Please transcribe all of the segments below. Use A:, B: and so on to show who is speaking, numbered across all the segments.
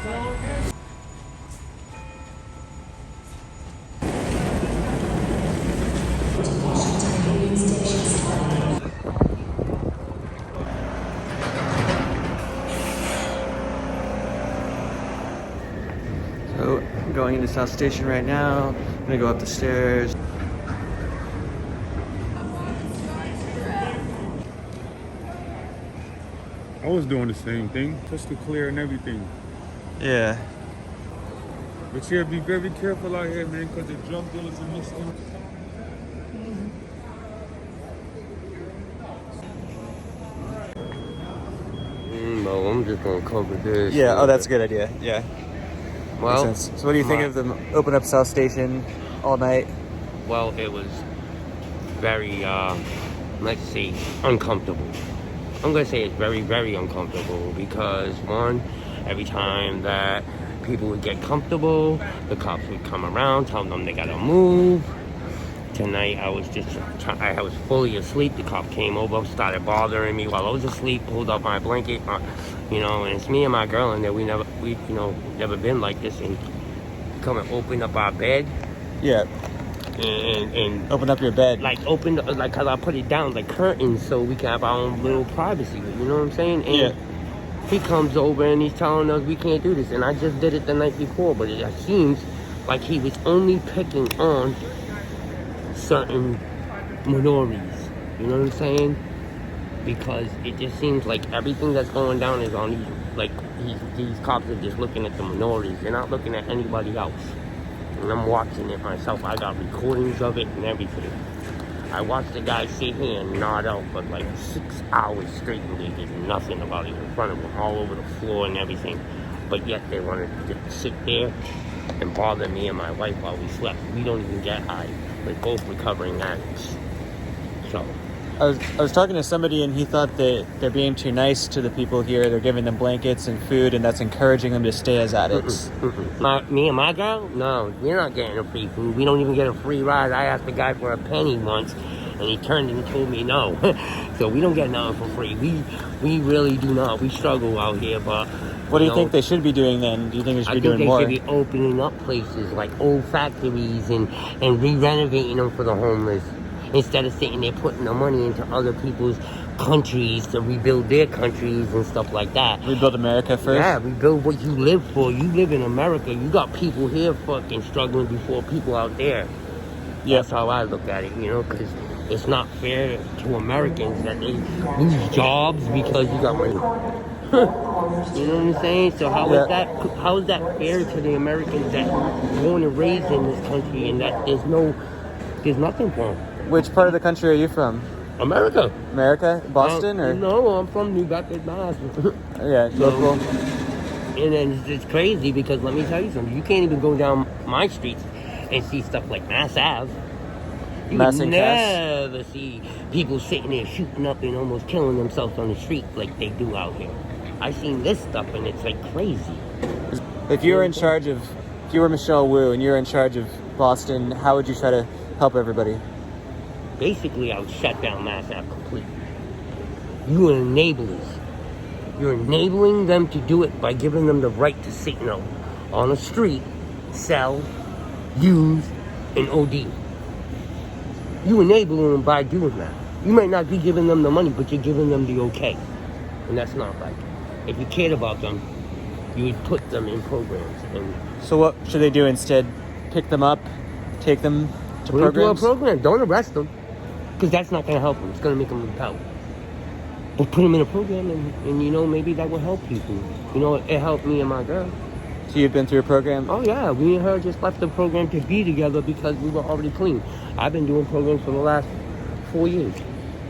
A: So, I'm going into South Station right now. I'm gonna go up the stairs.
B: I was doing the same thing, crystal clear and everything.
A: Yeah.
B: But yeah, be very careful out here, man, because the drug dealers are missing.
C: No, I'm just gonna cover this.
A: Yeah, oh, that's a good idea. Yeah.
C: Well,
A: makes sense. So what do you think of them open up South Station all night?
C: well, it was very, let's see, uncomfortable. I'm gonna say it's very, very uncomfortable because one, every time that people would get comfortable, the cops would come around, tell them they gotta move. Tonight, I was fully asleep. The cop came over, started bothering me while I was asleep, pulled up my blanket, and it's me and my girl in there. We never been like this, and come and open up our bed.
A: Yeah.
C: And
A: Open up your bed.
C: Cause I put it down like curtains so we can have our own little privacy. You know what I'm saying? And
A: Yeah.
C: he comes over and he's telling us we can't do this, and I just did it the night before, but it seems like he was only picking on certain minorities, you know what I'm saying? Because it just seems like everything that's going down is on these cops are just looking at the minorities. They're not looking at anybody else. And I'm watching it myself. I got recordings of it and everything. I watched the guy sit here and nod out for like 6 hours straight, and they did nothing about it in front of him, all over the floor and everything. But yet they wanted to just sit there and bother me and my wife while we slept. We don't even get high. We're both recovering addicts. So
A: I was talking to somebody and he thought that they're being too nice to the people here. They're giving them blankets and food, and that's encouraging them to stay as addicts.
C: Me and my girl? No, we're not getting a free food. We don't even get a free ride. I asked the guy for a penny once, and he turned and told me no. So we don't get nothing for free. We really do not. We struggle out here, but...
A: What do you think they should be doing then? Do you think they should be doing more?
C: I think they should be opening up places like old factories and re-renovating them for the homeless, instead of sitting there putting the money into other people's countries to rebuild their countries and stuff like that.
A: Rebuild America first?
C: Yeah, rebuild what you live for. You live in America. You got people here fucking struggling before people out there.
A: Yep.
C: That's how I look at it, because it's not fair to Americans that they lose jobs because you got money. You know what I'm saying? So how is that fair to the Americans that are born and raised in this country and that there's nothing for them?
A: Which part of the country are you from?
C: America.
A: America? Boston or?
C: No, I'm from New Bedford, Mass.
A: Yeah, local.
C: And then it's crazy because let me tell you something. You can't even go down my streets and see stuff like Mass Ave. You
A: Mass
C: would
A: and Cass?
C: never see people sitting there shooting up and almost killing themselves on the street like they do out here. I seen this stuff and it's like crazy.
A: If you were Michelle Wu and you're in charge of Boston, how would you try to help everybody?
C: Basically, I would shut down Mass Ave completely. You are enablers. You're enabling them to do it by giving them the right to sit on a street, sell, use, and OD. You enable them by doing that. You might not be giving them the money, but you're giving them the okay. And that's not right. If you cared about them, you would put them in programs. And
A: so what should they do instead? Pick them up, take them to programs?
C: Put them to a program. Don't arrest them, because that's not going to help them. It's going to make them repel. But put them in a program, and maybe that will help people. It helped me and my girl.
A: So you've been through a program?
C: Oh, yeah. Me and her just left the program to be together because we were already clean. I've been doing programs for the last 4 years.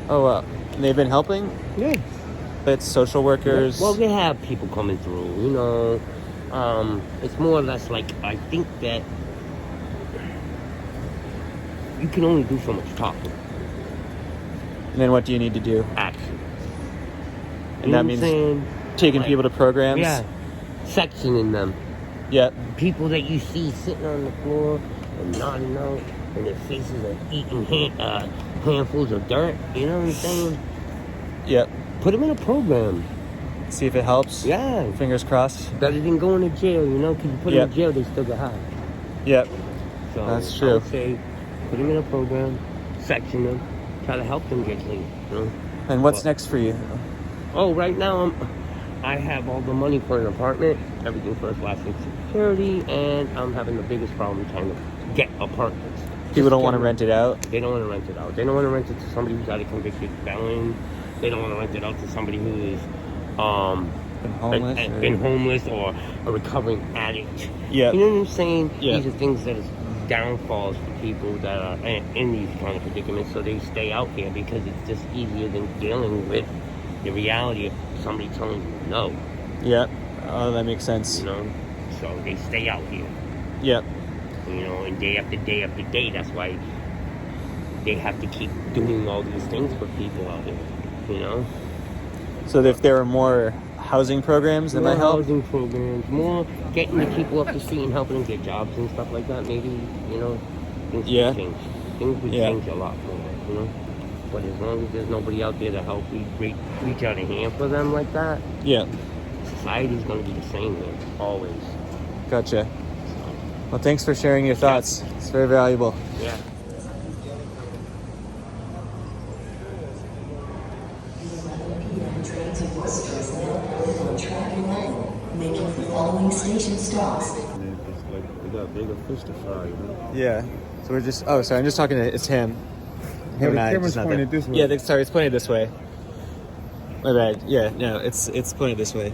A: Oh, wow. And they've been helping?
C: Yeah.
A: It's social workers?
C: Well, they have people coming through, It's more or less like, I think that you can only do so much talking.
A: And then what do you need to do?
C: Action.
A: And that means taking people to programs?
C: Yeah. Sectioning them.
A: Yeah.
C: People that you see sitting on the floor and nodding out, and their faces are eating handfuls of dirt. You know what I'm saying?
A: Yep.
C: Put them in a program.
A: See if it helps.
C: Yeah.
A: Fingers crossed.
C: Better than going to jail, you know, because you put them in jail, they still get high.
A: Yep.
C: So
A: That's true.
C: I would say put them in a program, section them, try to help them get clean, you know.
A: And what's next for you?
C: Oh, right now I have all the money for an apartment, everything first, last thing security, and I'm having the biggest problem trying to get apartments.
A: People don't want to rent it out?
C: They don't want to rent it out. They don't want to rent it to somebody who's got a convicted felon. They don't want to rent it out to somebody who is been homeless or a recovering addict.
A: Yeah.
C: You know what I'm saying?
A: Yeah.
C: These are things that is downfalls for people that are in these kind of predicaments, so they stay out here because it's just easier than dealing with the reality of somebody telling you no.
A: Yeah. Oh, that makes sense.
C: You know? So they stay out here.
A: Yep.
C: You know, and day after day after day, that's why they have to keep doing all these things for people out here, you know?
A: So if there were more housing programs that might help?
C: More housing programs, more getting the people up to street and helping them get jobs and stuff like that, maybe, you know, things would change. Things would change a lot more, you know? But as long as there's nobody out there to help reach out a hand for them like that, society's going to be the same, man, always.
A: Gotcha. Well, thanks for sharing your thoughts. It's very valuable.
C: Yeah.
D: Train to Worcester is now boarded on track 11, making the following station stops.
B: Man, it's like we got bigger fish to fry, you know?
A: Yeah. So we're just. Oh, sorry. I'm just talking to. It's him.
B: No, the
A: I,
B: camera's
A: just not
B: pointed
A: there.
B: this way.
A: Yeah. Sorry. It's pointed this way. My bad. Yeah. No. It's pointed this way.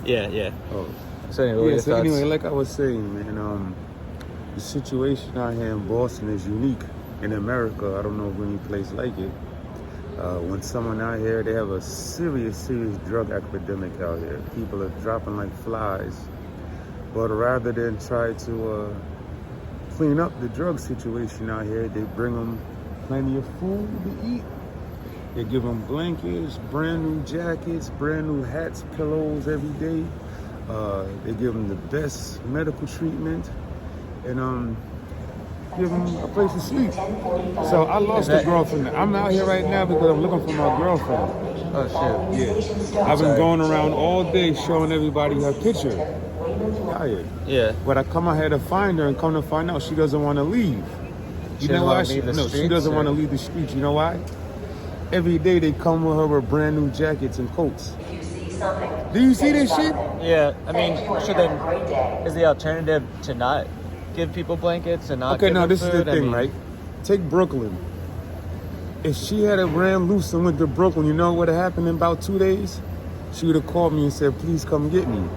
A: Yeah. Yeah.
B: Oh.
A: So anyway, what are your
B: so
A: thoughts?
B: anyway, like I was saying, man, the situation out here in Boston is unique. In America, I don't know of any place like it. When someone out here, they have a serious drug epidemic out here. People are dropping like flies. But rather than try to clean up the drug situation out here, they bring them plenty of food to eat. They give them blankets, brand new jackets, brand new hats, pillows every day. They give them the best medical treatment and give them a place to sleep. So I lost a girlfriend. I'm out here right now because I'm looking for my girlfriend.
A: Oh shit.
B: Yeah. I've been going around all day showing everybody her picture. Tired.
A: Yeah.
B: But I come out here to find her and come to find out she doesn't want to leave.
A: She
B: You know why?
A: she
B: She doesn't want to leave the streets. You know why? Every day they come with her with brand new jackets and coats. Do you see this shit?
A: Yeah. I mean, so then, is the alternative to not give people blankets and not?
B: Okay,
A: give
B: now
A: them
B: this is
A: food?
B: the thing, right? Take Brooklyn. If she had ran loose and went to Brooklyn, you know what would have happened in about 2 days? She would have called me and said, please come get me.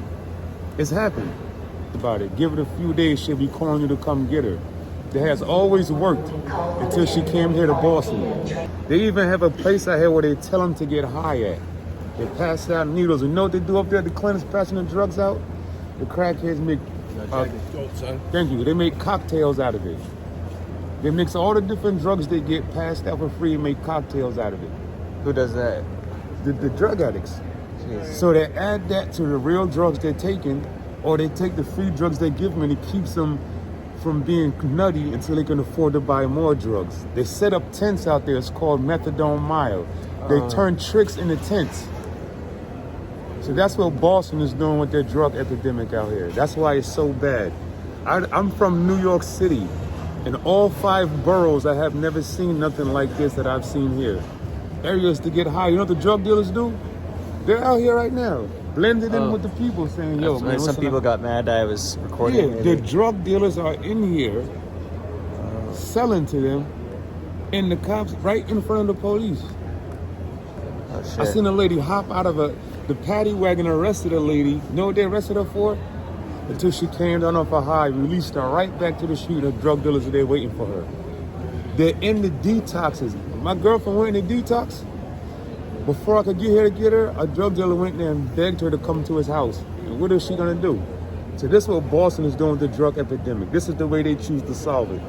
B: It's happened about it. Give it a few days, she'll be calling you to come get her. It has always worked until she came here to Boston. They even have a place out here where they tell them to get high at. They pass out needles. You know what they do up there at the clinics passing the drugs out? The crackheads make, thank you, they make cocktails out of it. They mix all the different drugs they get passed out for free and make cocktails out of it.
A: Who does that?
B: The drug addicts.
A: Jeez.
B: So they add that to the real drugs they're taking, or they take the free drugs they give them and it keeps them from being nutty until they can afford to buy more drugs. They set up tents out there. It's called methadone mile. They turn tricks into tents. So that's what Boston is doing with their drug epidemic out here. That's why it's so bad. I'm from New York City. In all 5 boroughs, I have never seen nothing like this that I've seen here. Areas to get high. You know what the drug dealers do? They're out here right now, blended in with the people, saying, yo, man,
A: some people got mad that I was recording.
B: Yeah, the drug dealers are in here selling to them, and the cops right in front of the police.
A: Oh, shit.
B: I seen a lady hop out of the paddy wagon, arrested a lady. You know what they arrested her for? Until she came down off a high, released her right back to the street. The drug dealers are there waiting for her. They're in the detoxes. My girlfriend went in the detox. Before I could get here to get her, a drug dealer went there and begged her to come to his house. And what is she gonna do? So this is what Boston is doing with the drug epidemic. This is the way they choose to solve it.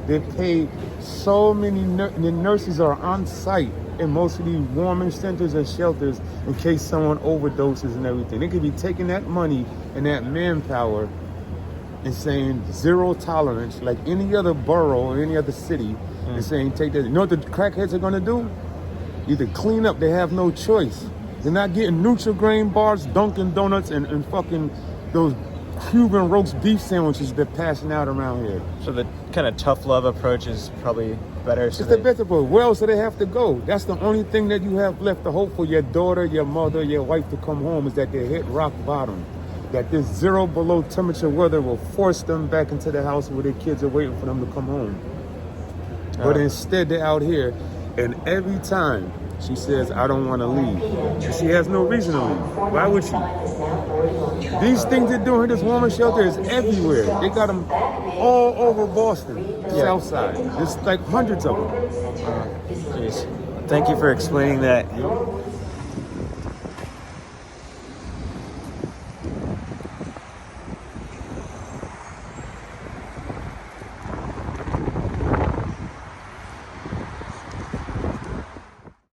B: They pay so many, the nurses are on site in most of these warming centers and shelters in case someone overdoses and everything. They could be taking that money and that manpower and saying zero tolerance, like any other borough or any other city, and saying take that. You know what the crackheads are gonna do? Either clean up, they have no choice. They're not getting Nutri-Grain bars, Dunkin' Donuts, and fucking those Cuban roast beef sandwiches they're passing out around here.
A: So the kind of tough love approach is probably better. So
B: It's the better approach. Where else do they have to go? That's the only thing that you have left to hope for your daughter, your mother, your wife to come home, is that they hit rock bottom. That this 0 below temperature weather will force them back into the house where their kids are waiting for them to come home. But instead they're out here, and every time she says, I don't want to leave. She has no reason to leave. Why would she? These things they're doing, this woman's shelter is everywhere. They got them all over Boston, South Side. There's like hundreds of them.
A: Jeez. Thank you for explaining that.